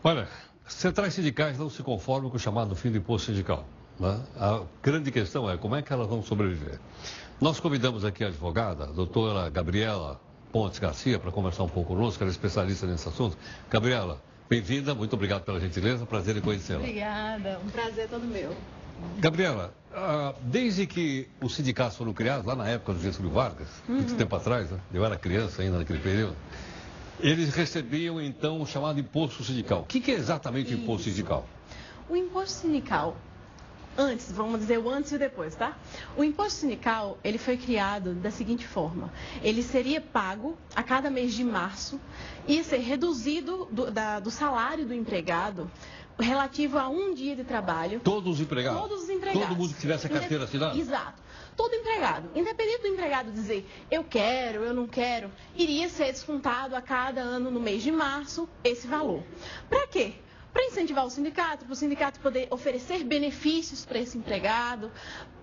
Olha, centrais sindicais não se conformam com o chamado fim do imposto sindical, né? A grande questão é como é que elas vão sobreviver. Nós convidamos aqui a advogada, a doutora Gabriela Pontes Garcia, para conversar um pouco conosco, ela é especialista nesse assunto. Gabriela, bem-vinda, muito obrigado pela gentileza, prazer em conhecê-la. Obrigada, um prazer todo meu. Gabriela, desde que os sindicatos foram criados, lá na época do Getúlio Vargas, muito tempo atrás, né? Eu era criança ainda naquele período, eles recebiam então o chamado imposto sindical. O que é exatamente o imposto sindical? O imposto sindical, vamos dizer o antes e o depois, tá? O imposto sindical, ele foi criado da seguinte forma: ele seria pago a cada mês de março, ia ser reduzido do salário do empregado relativo a um dia de trabalho. Todos os empregados? Todos os empregados. Todo mundo que tivesse a carteira assinada? Exato. Todo empregado, independente do empregado dizer eu quero, eu não quero, iria ser descontado a cada ano no mês de março esse valor. Para quê? Para incentivar o sindicato, para o sindicato poder oferecer benefícios para esse empregado,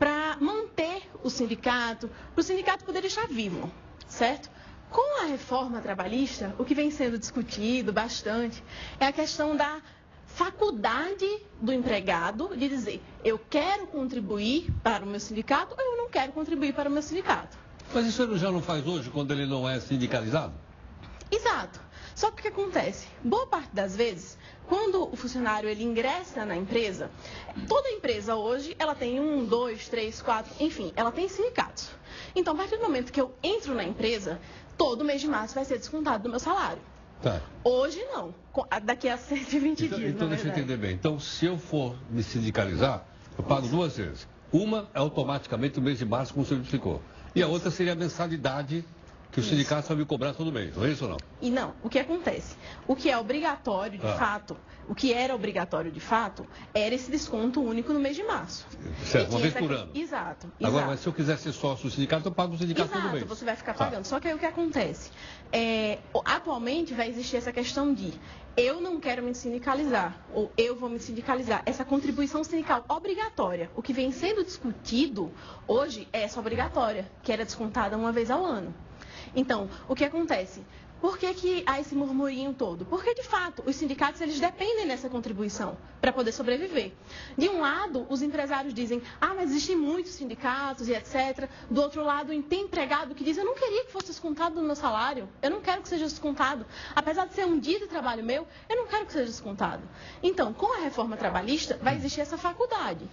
para manter o sindicato, para o sindicato poder deixar vivo, certo? Com a reforma trabalhista, o que vem sendo discutido bastante é a questão da faculdade do empregado de dizer eu quero contribuir para o meu sindicato ou eu não quero contribuir para o meu sindicato. Mas isso ele já não faz hoje quando ele não é sindicalizado? Exato. Só que o que acontece? Boa parte das vezes, quando o funcionário ele ingressa na empresa, toda empresa hoje ela tem 1, 2, 3, 4, enfim, ela tem sindicatos. Então, a partir do momento que eu entro na empresa, todo mês de março vai ser descontado do meu salário. Tá. Hoje não, daqui a 120 dias. Então deixa eu entender bem. Então, se eu for me sindicalizar, eu pago duas vezes. Uma é automaticamente o mês de março, como você me explicou. E a outra seria a mensalidade que o sindicato vai me cobrar todo mês, não é isso ou não? E não, o que acontece? O que é obrigatório de fato, o que era obrigatório de fato, era esse desconto único no mês de março. Certo, uma vez por ano. Exato. Agora, mas se eu quiser ser sócio do sindicato, eu pago o sindicato todo mês. Exato, você vai ficar pagando. Só que aí o que acontece? Atualmente vai existir essa questão de eu não quero me sindicalizar, ou eu vou me sindicalizar. Essa contribuição sindical obrigatória, o que vem sendo discutido hoje é essa obrigatória, que era descontada uma vez ao ano. Então, o que acontece? Por que há esse murmurinho todo? Porque, de fato, os sindicatos eles dependem dessa contribuição para poder sobreviver. De um lado, os empresários dizem, mas existem muitos sindicatos e etc. Do outro lado, tem empregado que diz, eu não queria que fosse descontado do meu salário, eu não quero que seja descontado. Apesar de ser um dia de trabalho meu, eu não quero que seja descontado. Então, com a reforma trabalhista, vai existir essa faculdade.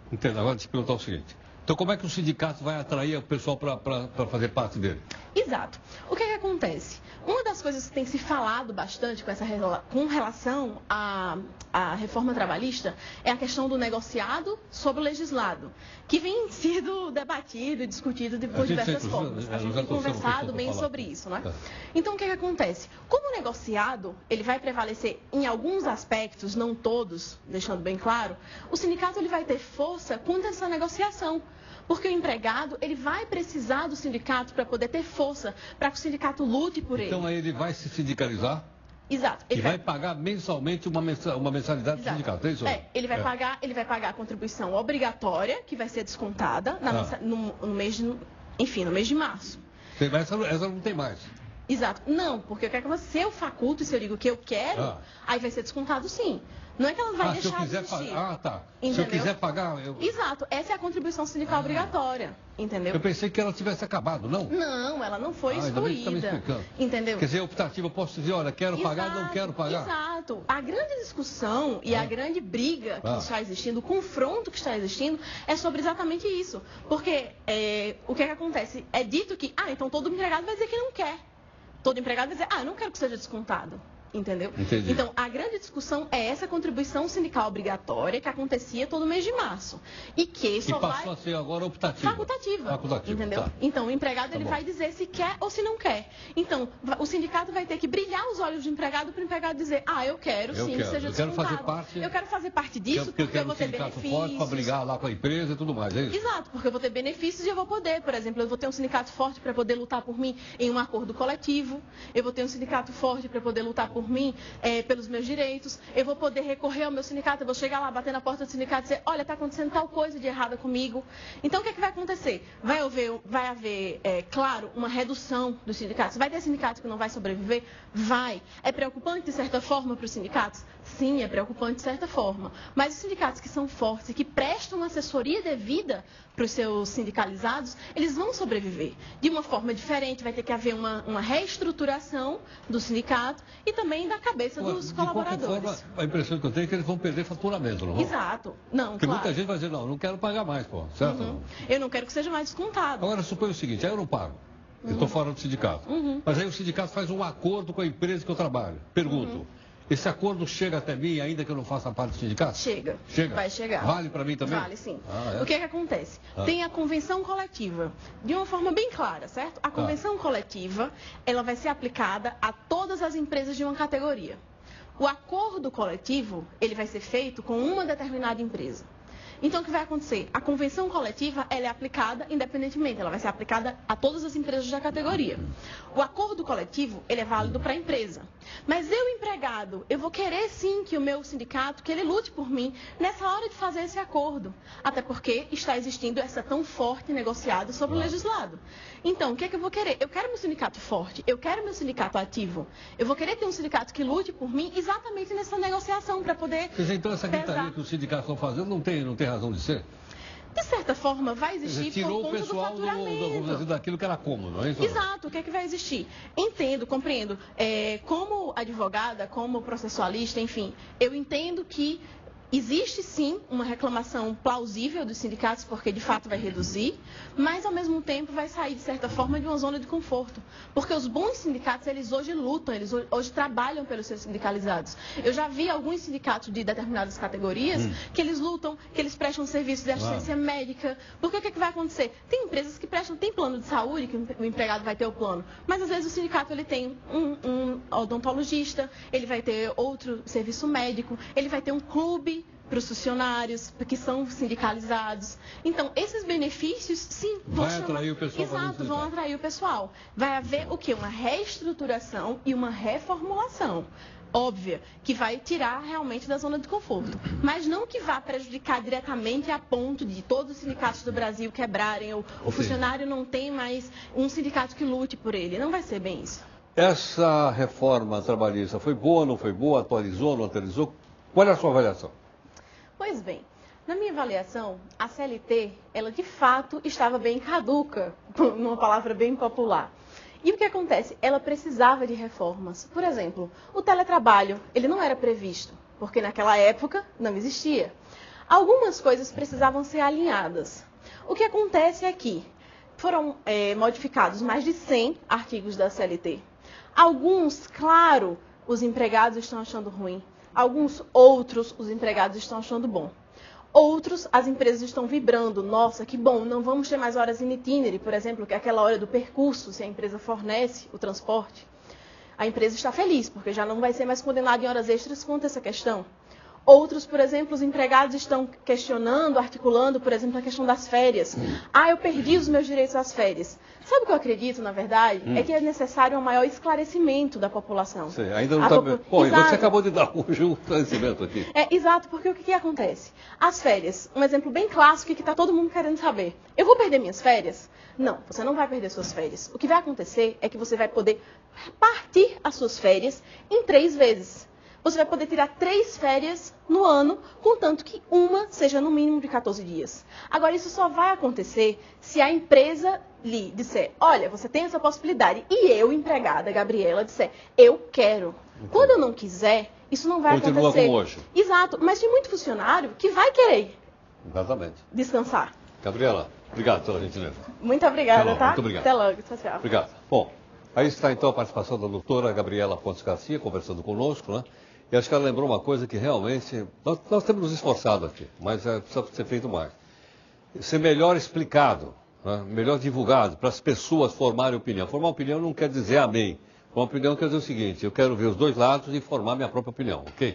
Entendo. Agora, deixa eu perguntar o seguinte. Então, como é que o sindicato vai atrair o pessoal para fazer parte dele? Exato. O que acontece? Uma das coisas que tem se falado bastante com relação à reforma trabalhista é a questão do negociado sobre o legislado, que vem sido debatido e discutido por diversas formas. A gente tem conversado bem sobre isso, né? Então, o que acontece? Como o negociado, ele vai prevalecer em alguns aspectos, não todos, deixando bem claro, o sindicato ele vai ter força contra essa negociação. Porque o empregado, ele vai precisar do sindicato para poder ter força, para que o sindicato lute por ele. Então aí ele vai se sindicalizar? Exato. Ele vai pagar mensalmente uma mensalidade do sindicato, é isso? Ele vai pagar a contribuição obrigatória, que vai ser descontada no mês de março. Essa não tem mais. Exato. Não, porque se eu faculto e se eu digo que eu quero, aí vai ser descontado sim. Não é que ela vai deixar de existir. Tá. Entendeu? Se eu quiser pagar... Exato. Essa é a contribuição sindical obrigatória. Entendeu? Eu pensei que ela tivesse acabado, não? Não, ela não foi excluída. Entendeu? Quer dizer, optativa, eu posso dizer, olha, quero pagar, não quero pagar. Exato. A grande discussão e a grande briga que está existindo, o confronto que está existindo, é sobre exatamente isso. Porque o que acontece? É dito que, então todo empregado vai dizer que não quer. Todo empregado vai dizer, eu não quero que seja descontado. Entendeu? Entendi. Então, a grande discussão é essa contribuição sindical obrigatória que acontecia todo mês de março. E que só passou a ser agora optativa. Facultativa. Entendeu? Tá. Então, o empregado ele vai dizer se quer ou se não quer. Então, o sindicato vai ter que brilhar os olhos do empregado para o empregado dizer, eu quero sim que seja descontado. Eu quero fazer parte disso porque eu vou ter benefícios. Forte para brigar lá com a empresa e tudo mais, é isso? Exato, porque eu vou ter benefícios e eu vou poder, por exemplo, eu vou ter um sindicato forte para poder lutar por mim em um acordo coletivo. Eu vou ter um sindicato forte para poder lutar por mim pelos meus direitos, eu vou poder recorrer ao meu sindicato, eu vou chegar lá, bater na porta do sindicato e dizer, olha, está acontecendo tal coisa de errada comigo. Então, o que vai acontecer? Vai haver, claro, uma redução dos sindicatos. Vai ter sindicato que não vai sobreviver? Vai. É preocupante, de certa forma, para os sindicatos? Sim, é preocupante de certa forma. Mas os sindicatos que são fortes e que prestam assessoria devida para os seus sindicalizados, eles vão sobreviver. De uma forma diferente, vai ter que haver uma reestruturação do sindicato e também da cabeça dos colaboradores. De qualquer forma, a impressão que eu tenho é que eles vão perder faturamento, não vão? Exato. Não, porque claro. muita gente vai dizer, não quero pagar mais, pô, certo? Uhum. Eu não quero que seja mais descontado. Agora, suponha o seguinte, aí eu não pago. Eu estou fora do sindicato. Mas aí o sindicato faz um acordo com a empresa que eu trabalho. Pergunto, esse acordo chega até mim ainda que eu não faça parte do sindicato? Chega. Vai chegar. Vale para mim também? Vale, sim. É? O que acontece? Tem a convenção coletiva, de uma forma bem clara, certo? A convenção coletiva, ela vai ser aplicada a todas as empresas de uma categoria. O acordo coletivo, ele vai ser feito com uma determinada empresa. Então, o que vai acontecer? A convenção coletiva, ela é aplicada independentemente, ela vai ser aplicada a todas as empresas da categoria. O acordo coletivo, ele é válido para a empresa. Mas eu, empregado, eu vou querer sim que o meu sindicato, que ele lute por mim nessa hora de fazer esse acordo. Até porque está existindo essa tão forte negociada sobre o legislado. Então, o que é que eu vou querer? Eu quero meu sindicato forte, eu quero meu sindicato ativo. Eu vou querer ter um sindicato que lute por mim exatamente nessa negociação, para poder... Então, essa gritaria que os sindicatos estão fazendo não tem razão de ser? De certa forma, vai existir tirou por conta o pessoal do faturamento. daquilo que era cômodo, não é isso? Exato, o que é que vai existir? Entendo, compreendo. Como advogada, como processualista, enfim, eu entendo que existe sim uma reclamação plausível dos sindicatos, porque de fato vai reduzir, mas ao mesmo tempo vai sair de certa forma de uma zona de conforto. Porque os bons sindicatos, eles hoje lutam, eles hoje trabalham pelos seus sindicalizados. Eu já vi alguns sindicatos de determinadas categorias que eles lutam, que eles prestam serviço de assistência médica. Porque o que é que vai acontecer? Tem empresas que prestam, tem plano de saúde, que o empregado vai ter o plano, mas às vezes o sindicato ele tem um odontologista, ele vai ter outro serviço médico, ele vai ter um clube para os funcionários, que são sindicalizados. Então, esses benefícios, sim, vão atrair o pessoal. Exato, vão atrair o pessoal. Vai haver o quê? Uma reestruturação e uma reformulação. Óbvia, que vai tirar realmente da zona de conforto. Mas não que vá prejudicar diretamente a ponto de todos os sindicatos do Brasil quebrarem, ou o funcionário não tem mais um sindicato que lute por ele. Não vai ser bem isso. Essa reforma trabalhista foi boa, não foi boa? Atualizou, não atualizou? Qual é a sua avaliação? Pois bem, na minha avaliação, a CLT, ela de fato estava bem caduca, numa palavra bem popular. E o que acontece? Ela precisava de reformas. Por exemplo, o teletrabalho, ele não era previsto, porque naquela época não existia. Algumas coisas precisavam ser alinhadas. O que acontece é que foram modificados mais de 100 artigos da CLT. Alguns, claro, os empregados estão achando ruim. Alguns outros, os empregados estão achando bom. Outros, as empresas estão vibrando. Nossa, que bom, não vamos ter mais horas in itinere, por exemplo, que é aquela hora do percurso, se a empresa fornece o transporte. A empresa está feliz, porque já não vai ser mais condenada em horas extras quanto a essa questão. Outros, por exemplo, os empregados estão questionando, articulando, por exemplo, a questão das férias. Eu perdi os meus direitos às férias. Sabe o que eu acredito, na verdade? É que é necessário um maior esclarecimento da população. Sim, ainda não está... Pô, você acabou de dar um esclarecimento aqui. Exato, porque o que acontece? As férias, um exemplo bem clássico que está todo mundo querendo saber. Eu vou perder minhas férias? Não, você não vai perder suas férias. O que vai acontecer é que você vai poder partir as suas férias em 3 vezes. Você vai poder tirar 3 férias no ano, contanto que uma seja no mínimo de 14 dias. Agora, isso só vai acontecer se a empresa lhe disser, olha, você tem essa possibilidade. E eu, empregada, Gabriela, disser, eu quero. Quando eu não quiser, isso não vai Continua acontecer. Como hoje. Exato, mas tem muito funcionário que vai querer descansar. Gabriela, obrigado pela gentileza. Muito obrigada, tá? Muito obrigado. Até logo, tchau. Obrigado. Bom, aí está então a participação da doutora Gabriela Pontes Garcia, conversando conosco, né? E acho que ela lembrou uma coisa que realmente... Nós temos nos esforçado aqui, mas precisa ser feito mais. Ser melhor explicado, né? Melhor divulgado, para as pessoas formarem opinião. Formar opinião não quer dizer amém. Formar opinião quer dizer o seguinte, eu quero ver os 2 lados e formar minha própria opinião, ok?